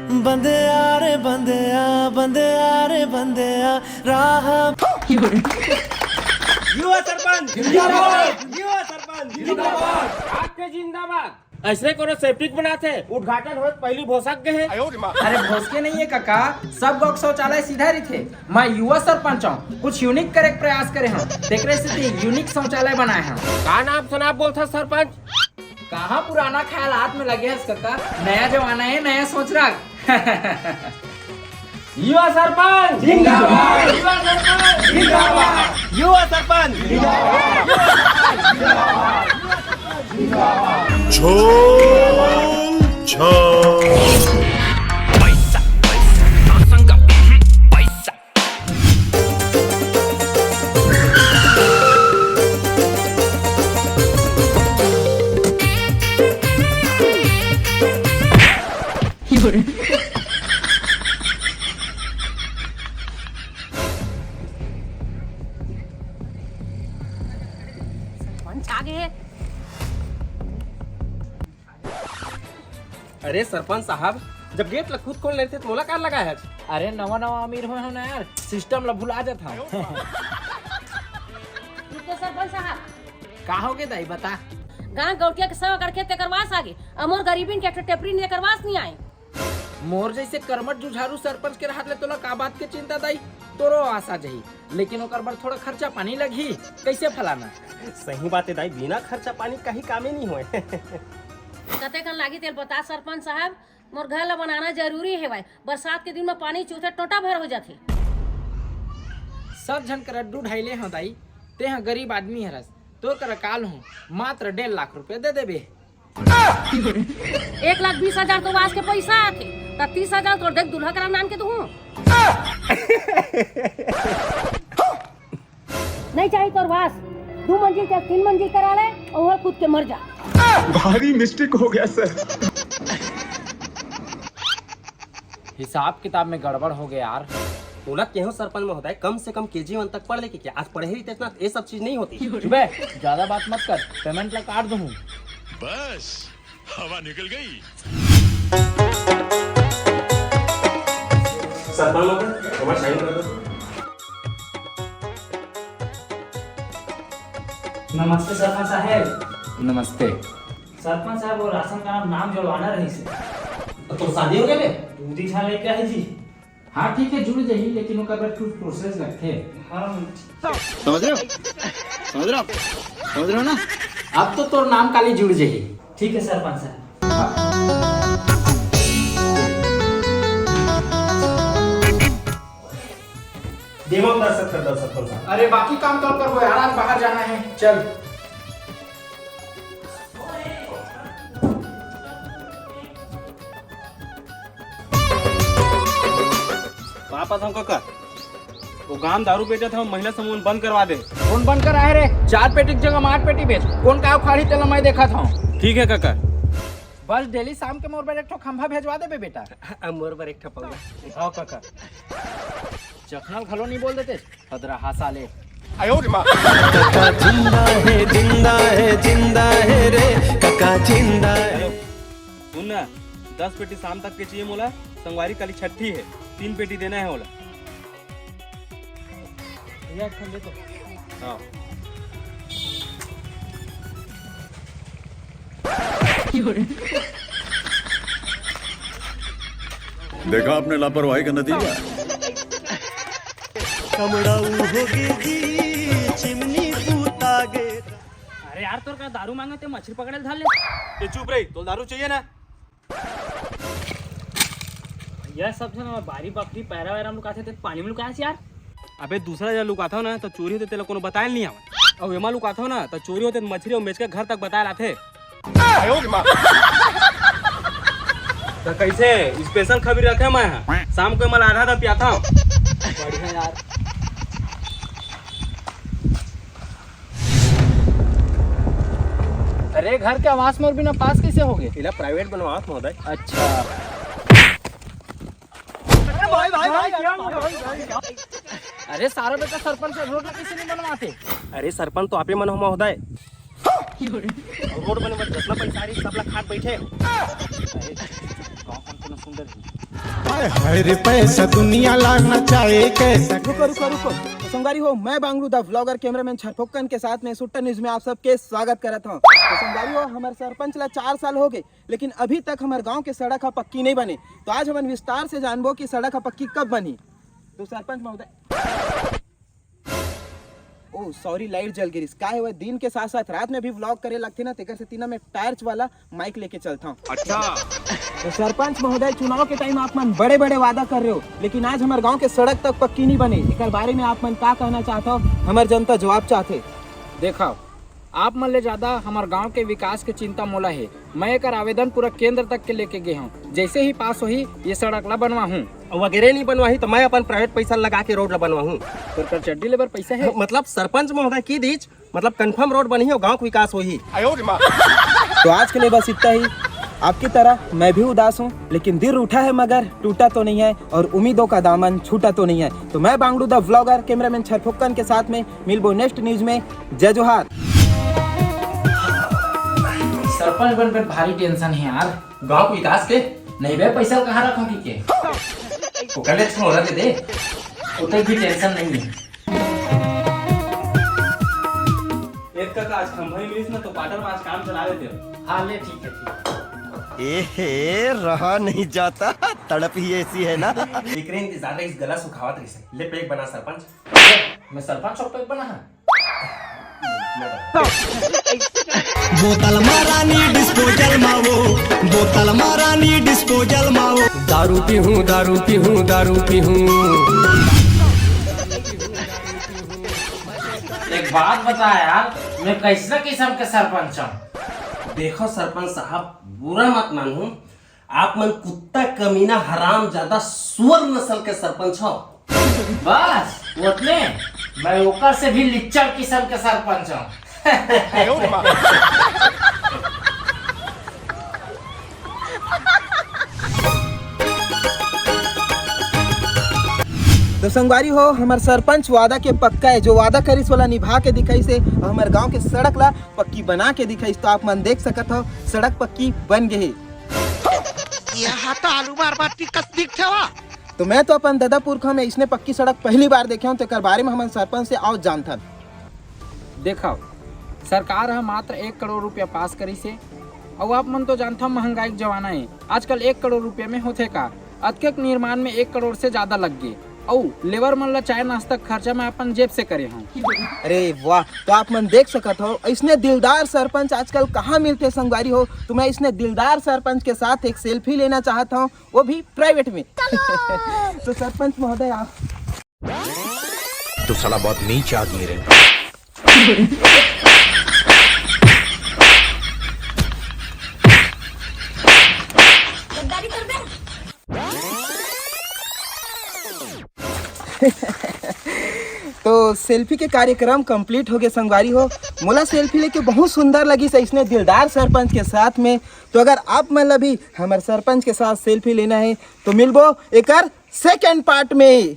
बंदे यारे बंदे यारे बंदे राह युवा सरपंच जिंदाबाद, युवा सरपंच जिंदाबाद, आपके जिंदाबाद। ऐसे करो सेप्टिक बनाते उद्घाटन हो पहली भोसक के है। अरे भोसके नहीं है काका, सब गौ शौचालय सीधा ही थे। मैं युवा सरपंच हूँ, कुछ यूनिक करे प्रयास करे हम, देखने से यूनिक शौचालय बनाए हैं। का नाम सुना बोलता सरपंच? कहाँ पुराना ख्याल हाथ में लगे है काका, नया जमाना है, नया सोच रहा। युवा सरपंच जिंदाबाद, युवा सरपंच जिंदाबाद, युवा सरपंच छोल छाल पैसा पैसा संग पैसा अरे सरपंच साहब, जब गेट खुद खोल लेते तो मोला कार लगा है। अरे नवा नवा अमीर हो ना यार, सिस्टम ला भुला जाता हूँ। तो सरपंच साहब का हो गए दाई बता। गांव गौटिया के सब अगर खेत करवास आगे अमोर गरीबीन के टेपरी ने करवास नहीं आए। मोर जैसे कर्मठ जुझारू सरपंच के हाथ ले तोला का बात के चिंता दाई, तोरो आशा जही, लेकिन ओकर बर थोड़ा खर्चा पानी लगी, कैसे फलाना। सही बात है दाई, बिना खर्चा पानी का ही काम ही नहीं हुए। कते कन लागी तेल बता सरपंच साहब, मोर घर ला बनाना जरूरी है भाई, बरसात के दिन में पानी चूथे टोटा भर हो जाते। सब जन कर अड्डू ढाइले हो दाई, ते हाँ गरीब आदमी हरस, तोर कर काल हूँ, मात्र 1.5 लाख रुपए दे देबे। 1,20,000 तो वास के पैसा आते, तब 30,000 तो देख दूल्हा करा नाम के तो हूँ। नहीं चाहिए तो वास 2 मंजिल या 3 मंजिल करा ले और खुद के मर जा। भारी मिस्टेक हो गया सर। हिसाब किताब में गड़बड़ हो गया यार। बोला क्यों सरपंच में होता है, कम से कम KG1 तक पढ़ ले क्या, आज पढ़े ही इतना ये सब चीज नहीं होती। बे ज्यादा बात मत कर, पेमेंट ला काट दूँ। बस हवा निकल गई। सरपंच हमारा साइन कर दो। नमस्ते सरपंच साहब। नमस्ते। सरपंच साहब वो राशन का नाम जुड़वाना रही से। तो शादी हो गया बे? दूधी छा लेके आई जी। हाँ ठीक है जुड़ जाइए, लेकिन ओकर बाद कुछ प्रोसेस रखे। समझ रहे हो, समझ रहे हो, समझ रहे हो ना। अब तो तोर नाम काली जुड़ जाइए। ठीक है सरपंच साहब। दिमाग दर्शक कर दो सरपंच साहब। अरे बाकी काम तो कर वो यार, आज बाहर जाना है, चल। वापस हमको कर वो गांव दारू बेचा था, महिला समूह बंद करवा दे। कौन बन कर आए रे? 4 पेटी की जगह 8 पेटी बेच। कौन का खाड़ी तेल मैं देखा था। ठीक है काका। बस डेली शाम के मोर पर एक ठो खंभा भेजवा दे बेटा। मोर पर एक ठप्पा। हाँ काका, चखनल खलो नहीं बोल देते हदरा हासा ले। काका जिंदा है जिंदा है जिंदा है रे काका जिंदा है। सुन ना, 10 पेटी शाम तक के चाहिए मोला, संगवारी कल छठी है, 3 पेटी देना है मोला। तो हाँ। देखा आपने लापरवाही का नतीजा। कमड़ाऊ होगी जी चिमनी पूतागे। अरे यार तोर का दारू मांगे ते मछली पकड़े धाल ले। ये चुप रही, तो दारू चाहिए ना। यह सब जन बारी बकरी पैरा वैरा लुकाते थे, पानी में लुकाया यार। अबे दूसरा जब लुकाता हो ना तो चोरी होते तेला कोनो बतायल नहीं आवा, और एमा लुकाता हो ना तो चोरी होते मछली और बेच के घर तक बतायल आथे। तो कैसे स्पेशल खबर रखे मैं यहाँ, शाम को मैं आधा दम पियाता हूँ। बढ़िया यार। अरे घर के आवास में बिना पास कैसे हो गए? इला प्राइवेट बनवा महोदय। अच्छा अरे सारा बेटा सरपंच रोड कैसे नहीं बनवाते? अरे सरपंच तो आपे मन हो महोदय। रोड बने जितना पैसा आ रही सब ला खाट बैठे। गाँव सुंदर हाय रे पैसा दुनिया लाना चाहे कैसा। रुको तो संगवारी हो, मैं बांगलू द व्लॉगर कैमरामैन छरफोकन के साथ में सुट्टा न्यूज में आप सबके स्वागत करता हूँ। तो संगवारी हो, हमारे सरपंच ला 4 साल हो गए, लेकिन अभी तक हमारे गांव के सड़क हा पक्की नहीं बनी। तो आज हम विस्तार से जानबो कि सड़क हा पक्की कब बनी। तो सरपंच महोदय, ओ सॉरी, लाइट जल गिरी। का है वह दिन के साथ साथ रात में भी व्लॉग करे लगते ना, तेकर से तीना में टार्च वाला माइक लेके चलता हूँ। अच्छा, तो सरपंच महोदय, चुनाव के टाइम आप मन बड़े बड़े वादा कर रहे हो, लेकिन आज हमारे गांव के सड़क तक पक्की नहीं बने। एक बारे में आप मन का कहना चाहते हो, हमारे जनता जवाब चाहते। देखो, आप मन ले ज्यादा हमारे गांव के विकास के चिंता मोला है। मैं एक आवेदन पूरा केंद्र तक के लेके गए हूँ। जैसे ही पास होही ये सड़क ला बनवा हूँ। वगैरह नहीं बनवाही तो मैं अपन प्राइवेट पैसा लगा के रोड ला बनवाहूँ। पर चड्डी लेबर पैसा है। मतलब सरपंच महोदय की दीज, मतलब कंफर्म रोड बनी हो, गांव का विकास होही। तो आज के लिए बस इतना ही। आपकी तरह मैं भी उदास हूँ, लेकिन दिल उठा है मगर टूटा तो नहीं है, और उम्मीदों का दामन छूटा तो नहीं है। तो मैं बांगलू द व्लॉगर कैमरामैन छरफोकन के साथ में मिलबो नेक्स्ट न्यूज में। जय जोहार। सरपंच बनकर भारी टेंशन है यार। गांव विकास के नहीं बे, पैसा कहाँ रखा के कल छोड़ा दे, उतनी भी टेंशन नहीं है। एक का आज खंभा ही मिलिस ना तो पाटर में आज काम चला लेते हो। हाँ ले, ठीक है। एहे रहा नहीं जाता, तड़प ही ऐसी है ना। लेकिन इंतजार इस गला सुखावत रही। ले पेक बना सरपंच। मैं सरपंच और पेक बना है। बोतल मारानी डिस्पोजल मावो, बोतल मारानी डिस्पोजल मावो। दारू पी हूँ, दारू पी हूँ, दारू पी हूँ। एक बात बता यार, मैं कैसा किस्म के सरपंच हूँ। देखो सरपंच साहब, बुरा मत मानो, आप मन कुत्ता कमीना हराम ज्यादा सुअर नस्ल के सरपंच हो। बस उतने, मैं ऊपर से भी लिच्चर किस्म के सरपंच हूँ। तो संगवारी हो, हमारे सरपंच वादा के पक्का है। जो वादा करिस वाला निभा के दिखाई से, और हमारे गांव के सड़क ला पक्की बना के दिखाई। तो आप मन देख सकत हो, सड़क पक्की बन गई। तो मैं तो अपन दादा पुरखा में इसने पक्की सड़क पहली बार देखे हूँ। तो एक बारे में हमारे सरपंच से आओ जानता। देखो, सरकार है मात्र 1 करोड़ रुपया पास करी से, और आप मन तो जानता हूँ महंगाई का जमाना है। आजकल 1 करोड़ रुपया में होते का अत्यधिक निर्माण में 1 करोड़ से ज्यादा लग गए। और लेबर मन ला चाय नाश्ता खर्चा मैं अपन जेब से करे हूँ। अरे वाह, तो आप मन देख सकत हो, इसने दिलदार सरपंच आजकल कहाँ मिलते संगवारी हो। तो मैं इसने दिलदार सरपंच के साथ एक सेल्फी लेना चाहता हूँ, वो भी प्राइवेट में। तो सरपंच महोदय आप। तो साला बहुत नीच आदमी रे। तो सेल्फी के कार्यक्रम कंप्लीट हो गए संगवारी हो। मोला सेल्फी लेके बहुत सुंदर लगी से इसने दिलदार सरपंच के साथ में। तो अगर आप मतलब भी हमारे सरपंच के साथ सेल्फी लेना है तो मिलबो एक सेकेंड पार्ट में।